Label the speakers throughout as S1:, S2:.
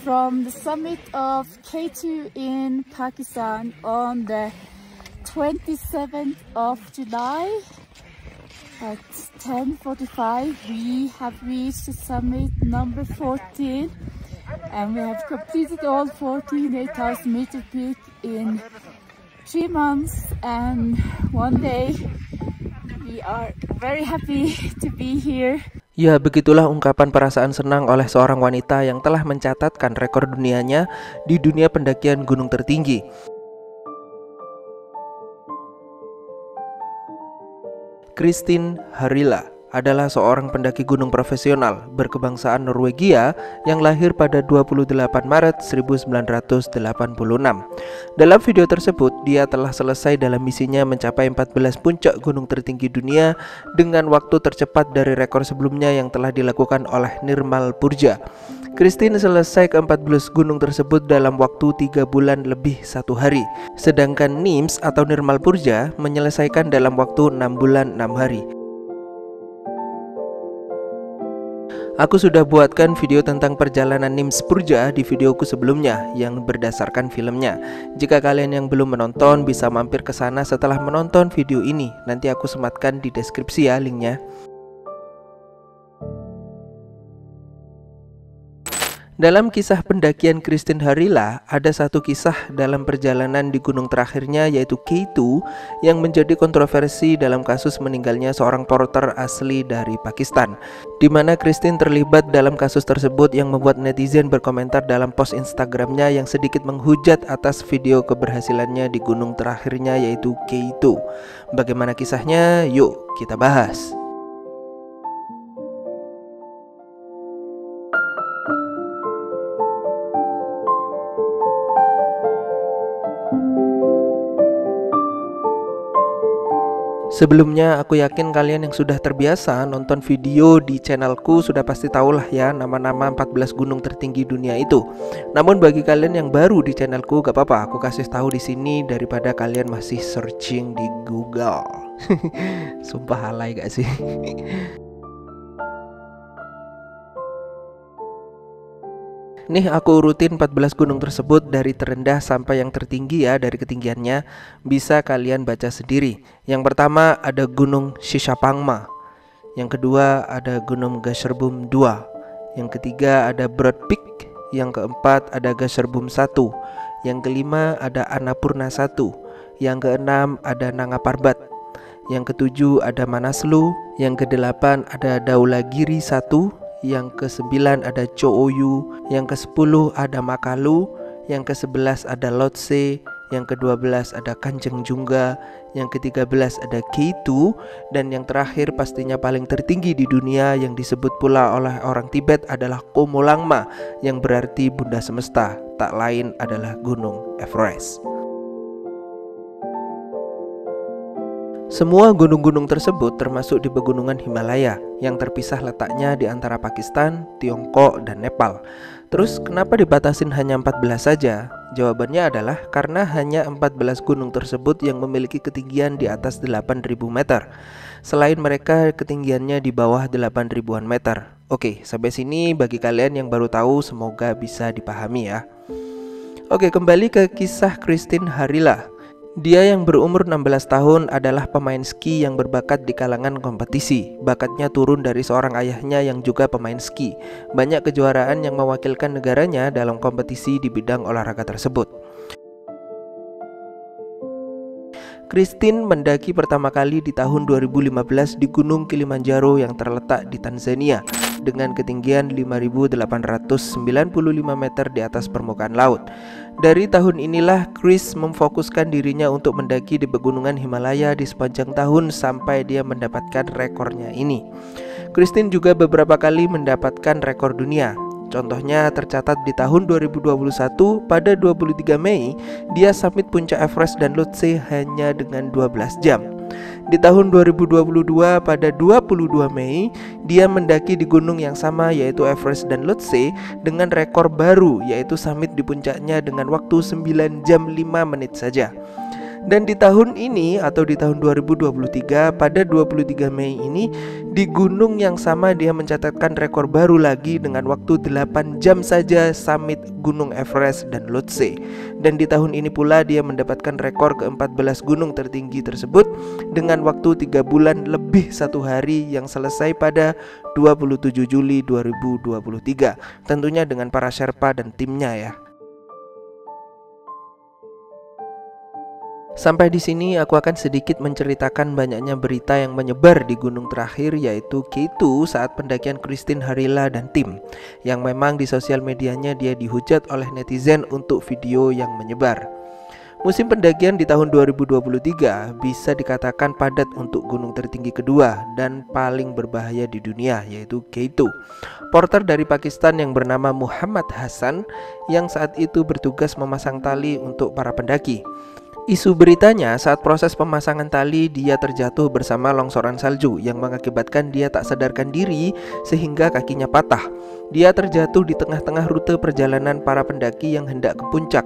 S1: from the summit of K2 in Pakistan on the 27th of July at 10:45. We have reached the summit number 14 and we have completed all 14 8,000 meter peak in 3 months and 1 day. We are very happy to be here.
S2: Ya, begitulah ungkapan perasaan senang oleh seorang wanita yang telah mencatatkan rekor dunianya di dunia pendakian gunung tertinggi. Kristin Harila adalah seorang pendaki gunung profesional berkebangsaan Norwegia yang lahir pada 28 Maret 1986. Dalam video tersebut, dia telah selesai dalam misinya mencapai 14 puncak gunung tertinggi dunia dengan waktu tercepat dari rekor sebelumnya yang telah dilakukan oleh Nirmal Purja. Kristin selesai ke-14 gunung tersebut dalam waktu 3 bulan lebih 1 hari. Sedangkan Nims atau Nirmal Purja menyelesaikan dalam waktu 6 bulan 6 hari. Aku sudah buatkan video tentang perjalanan Nims Purja di videoku sebelumnya yang berdasarkan filmnya. Jika kalian yang belum menonton bisa mampir ke sana setelah menonton video ini. Nanti aku sematkan di deskripsi ya linknya. Dalam kisah pendakian Kristin Harila, ada satu kisah dalam perjalanan di gunung terakhirnya yaitu K2 yang menjadi kontroversi dalam kasus meninggalnya seorang porter asli dari Pakistan, di mana Kristin terlibat dalam kasus tersebut yang membuat netizen berkomentar dalam post Instagramnya yang sedikit menghujat atas video keberhasilannya di gunung terakhirnya yaitu K2. Bagaimana kisahnya? Yuk kita bahas. Sebelumnya aku yakin kalian yang sudah terbiasa nonton video di channelku sudah pasti tahulah ya nama-nama 14 gunung tertinggi dunia itu. Namun bagi kalian yang baru di channelku gak apa-apa, aku kasih tahu di sini daripada kalian masih searching di Google. Sumpah alay gak sih? Nih aku urutin 14 gunung tersebut dari terendah sampai yang tertinggi ya dari ketinggiannya. Bisa kalian baca sendiri. Yang pertama ada Gunung Shishapangma. Yang kedua ada Gunung Gasherbum 2. Yang ketiga ada Broad Peak. Yang keempat ada Gasherbum 1. Yang kelima ada Annapurna 1. Yang keenam ada Nanga Parbat. Yang ketujuh ada Manaslu. Yang kedelapan ada Dhaulagiri 1. Yang ke-9 ada Cho-Oyu, yang ke-10 ada Makalu, yang ke-11 ada Lhotse, yang ke-12 ada Kanchenjunga, yang ke-13 ada K2, dan yang terakhir pastinya paling tertinggi di dunia yang disebut pula oleh orang Tibet adalah Komolangma, yang berarti Bunda Semesta, tak lain adalah Gunung Everest. Semua gunung-gunung tersebut termasuk di pegunungan Himalaya yang terpisah letaknya di antara Pakistan, Tiongkok, dan Nepal. Terus kenapa dibatasin hanya 14 saja? Jawabannya adalah karena hanya 14 gunung tersebut yang memiliki ketinggian di atas 8.000 meter. Selain mereka ketinggiannya di bawah 8.000-an meter. Oke, sampai sini bagi kalian yang baru tahu semoga bisa dipahami ya. Oke, kembali ke kisah Kristin Harila. Dia yang berumur 16 tahun adalah pemain ski yang berbakat di kalangan kompetisi. Bakatnya turun dari seorang ayahnya yang juga pemain ski. Banyak kejuaraan yang mewakilkan negaranya dalam kompetisi di bidang olahraga tersebut. Kristin mendaki pertama kali di tahun 2015 di Gunung Kilimanjaro yang terletak di Tanzania dengan ketinggian 5.895 meter di atas permukaan laut. Dari tahun inilah Kris memfokuskan dirinya untuk mendaki di pegunungan Himalaya di sepanjang tahun sampai dia mendapatkan rekornya ini. Kristin juga beberapa kali mendapatkan rekor dunia. Contohnya tercatat di tahun 2021 pada 23 Mei dia summit puncak Everest dan Lhotse hanya dengan 12 jam. Di tahun 2022 pada 22 Mei dia mendaki di gunung yang sama yaitu Everest dan Lhotse dengan rekor baru yaitu summit di puncaknya dengan waktu 9 jam 5 menit saja. Dan di tahun ini atau di tahun 2023 pada 23 Mei ini di gunung yang sama dia mencatatkan rekor baru lagi dengan waktu 8 jam saja summit Gunung Everest dan Lhotse. Dan di tahun ini pula dia mendapatkan rekor ke-14 gunung tertinggi tersebut dengan waktu 3 bulan lebih 1 hari yang selesai pada 27 Juli 2023. Tentunya dengan para Sherpa dan timnya ya. Sampai di sini aku akan sedikit menceritakan banyaknya berita yang menyebar di gunung terakhir yaitu K2 saat pendakian Christine Harila dan tim, yang memang di sosial medianya dia dihujat oleh netizen untuk video yang menyebar. Musim pendakian di tahun 2023 bisa dikatakan padat untuk gunung tertinggi kedua dan paling berbahaya di dunia yaitu K2. Porter dari Pakistan yang bernama Muhammad Hasan yang saat itu bertugas memasang tali untuk para pendaki. Isu beritanya saat proses pemasangan tali dia terjatuh bersama longsoran salju yang mengakibatkan dia tak sadarkan diri sehingga kakinya patah. Dia terjatuh di tengah-tengah rute perjalanan para pendaki yang hendak ke puncak,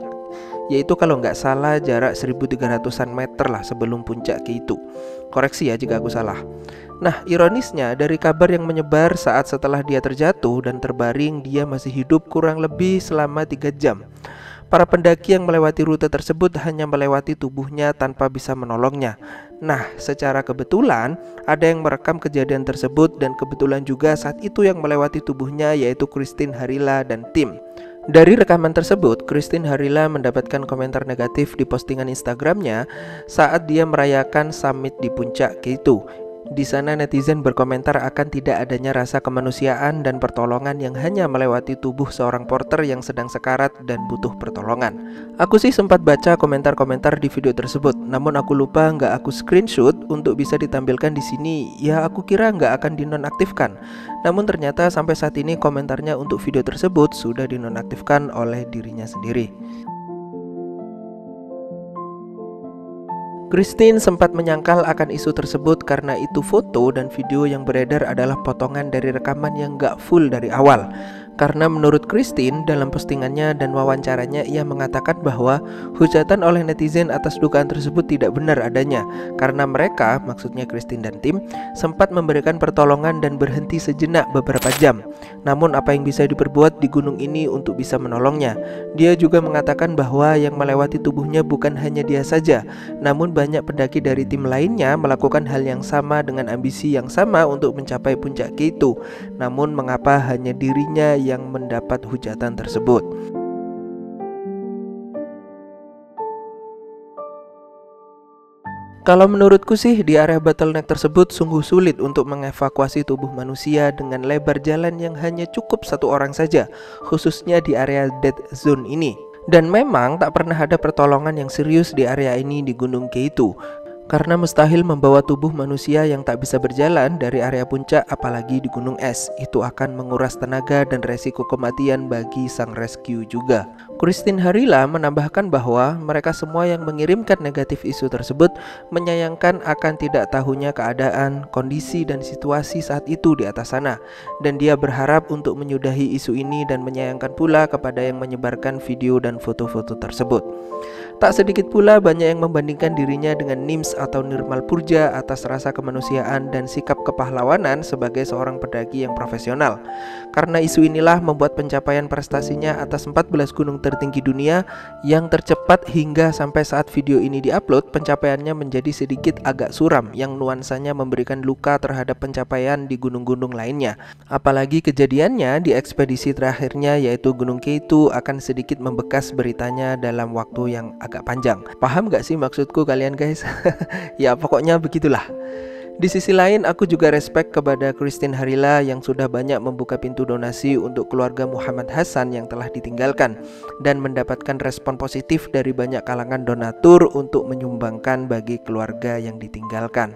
S2: yaitu kalau nggak salah jarak 1300-an meter lah sebelum puncak K2. Koreksi ya jika aku salah. Nah, ironisnya dari kabar yang menyebar saat setelah dia terjatuh dan terbaring, dia masih hidup kurang lebih selama 3 jam. Para pendaki yang melewati rute tersebut hanya melewati tubuhnya tanpa bisa menolongnya. Nah, secara kebetulan ada yang merekam kejadian tersebut dan kebetulan juga saat itu yang melewati tubuhnya yaitu Christine Harila dan tim. Dari rekaman tersebut, Christine Harila mendapatkan komentar negatif di postingan Instagramnya saat dia merayakan summit di puncak K2. Di sana netizen berkomentar akan tidak adanya rasa kemanusiaan dan pertolongan yang hanya melewati tubuh seorang porter yang sedang sekarat dan butuh pertolongan. Aku sih sempat baca komentar-komentar di video tersebut, namun aku lupa nggak aku screenshot untuk bisa ditampilkan di sini. Ya aku kira nggak akan dinonaktifkan. Namun ternyata sampai saat ini komentarnya untuk video tersebut sudah dinonaktifkan oleh dirinya sendiri. Christine sempat menyangkal akan isu tersebut karena itu foto dan video yang beredar adalah potongan dari rekaman yang gak full dari awal. Karena menurut Christine dalam postingannya dan wawancaranya ia mengatakan bahwa hujatan oleh netizen atas dugaan tersebut tidak benar adanya karena mereka, maksudnya Christine dan tim, sempat memberikan pertolongan dan berhenti sejenak beberapa jam. Namun apa yang bisa diperbuat di gunung ini untuk bisa menolongnya? Dia juga mengatakan bahwa yang melewati tubuhnya bukan hanya dia saja, namun banyak pendaki dari tim lainnya melakukan hal yang sama dengan ambisi yang sama untuk mencapai puncak K2. Namun mengapa hanya dirinya yang mendapat hujatan tersebut? Kalau menurutku sih di area bottleneck tersebut sungguh sulit untuk mengevakuasi tubuh manusia dengan lebar jalan yang hanya cukup 1 orang saja, khususnya di area dead zone ini. Dan memang tak pernah ada pertolongan yang serius di area ini di Gunung K2. Karena mustahil membawa tubuh manusia yang tak bisa berjalan dari area puncak apalagi di gunung es. Itu akan menguras tenaga dan resiko kematian bagi sang rescue juga. Christine Harila menambahkan bahwa mereka semua yang mengirimkan negatif isu tersebut menyayangkan akan tidak tahunya keadaan, kondisi dan situasi saat itu di atas sana. Dan dia berharap untuk menyudahi isu ini dan menyayangkan pula kepada yang menyebarkan video dan foto-foto tersebut. Tak sedikit pula banyak yang membandingkan dirinya dengan Nims atau Nirmal Purja atas rasa kemanusiaan dan sikap kepahlawanan sebagai seorang pendaki yang profesional. Karena isu inilah membuat pencapaian prestasinya atas 14 gunung tertinggi dunia yang tercepat hingga sampai saat video ini diupload, pencapaiannya menjadi sedikit agak suram yang nuansanya memberikan luka terhadap pencapaian di gunung-gunung lainnya. Apalagi kejadiannya di ekspedisi terakhirnya yaitu Gunung K2 akan sedikit membekas beritanya dalam waktu yang agak panjang. Paham gak sih maksudku kalian guys? Ya pokoknya begitulah. Di sisi lain aku juga respect kepada Christine Harila yang sudah banyak membuka pintu donasi untuk keluarga Muhammad Hasan yang telah ditinggalkan dan mendapatkan respon positif dari banyak kalangan donatur untuk menyumbangkan bagi keluarga yang ditinggalkan.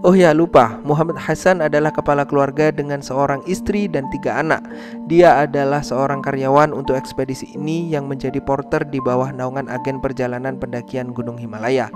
S2: Oh ya lupa, Muhammad Hasan adalah kepala keluarga dengan seorang istri dan 3 anak. Dia adalah seorang karyawan untuk ekspedisi ini yang menjadi porter di bawah naungan agen perjalanan pendakian Gunung Himalaya.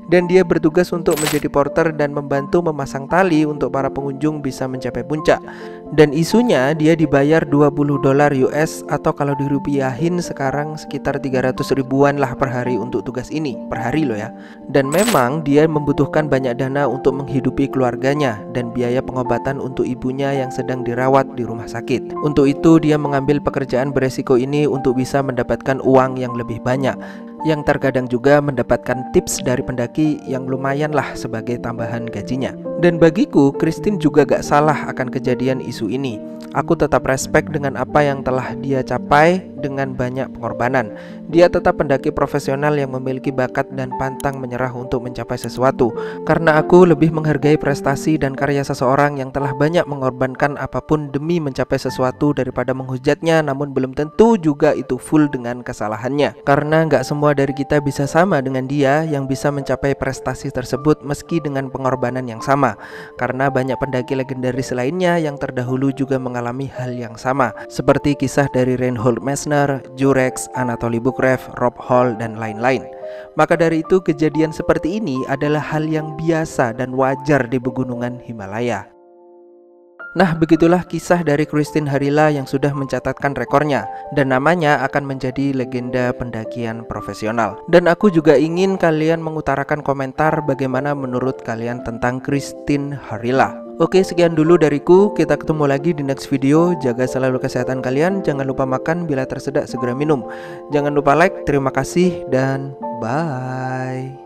S2: Dan dia bertugas untuk menjadi porter dan membantu memasang tali untuk para pengunjung bisa mencapai puncak. Dan isunya dia dibayar 20 dolar US atau kalau dirupiahin sekarang sekitar 300 ribuan lah per hari untuk tugas ini. Per hari loh ya. Dan memang dia membutuhkan banyak dana untuk menghidupi keluarganya dan biaya pengobatan untuk ibunya yang sedang dirawat di rumah sakit. Untuk itu dia mengambil pekerjaan beresiko ini untuk bisa mendapatkan uang yang lebih banyak, yang terkadang juga mendapatkan tips dari pendaki yang lumayan lah sebagai tambahan gajinya. Dan bagiku, Christine juga gak salah akan kejadian isu ini. Aku tetap respect dengan apa yang telah dia capai dengan banyak pengorbanan. Dia tetap pendaki profesional yang memiliki bakat dan pantang menyerah untuk mencapai sesuatu. Karena aku lebih menghargai prestasi dan karya seseorang yang telah banyak mengorbankan apapun demi mencapai sesuatu daripada menghujatnya namun belum tentu juga itu full dengan kesalahannya. Karena gak semua dari kita bisa sama dengan dia yang bisa mencapai prestasi tersebut meski dengan pengorbanan yang sama. Karena banyak pendaki legendaris lainnya yang terdahulu juga mengalami hal yang sama, seperti kisah dari Reinhold Messner, Jurex, Anatoly Bukrev, Rob Hall, dan lain-lain. Maka dari itu kejadian seperti ini adalah hal yang biasa dan wajar di pegunungan Himalaya. Nah, begitulah kisah dari Christine Harila yang sudah mencatatkan rekornya dan namanya akan menjadi legenda pendakian profesional. Dan aku juga ingin kalian mengutarakan komentar bagaimana menurut kalian tentang Christine Harila. Oke, sekian dulu dariku. Kita ketemu lagi di next video. Jaga selalu kesehatan kalian. Jangan lupa makan, bila tersedak segera minum. Jangan lupa like. Terima kasih dan bye.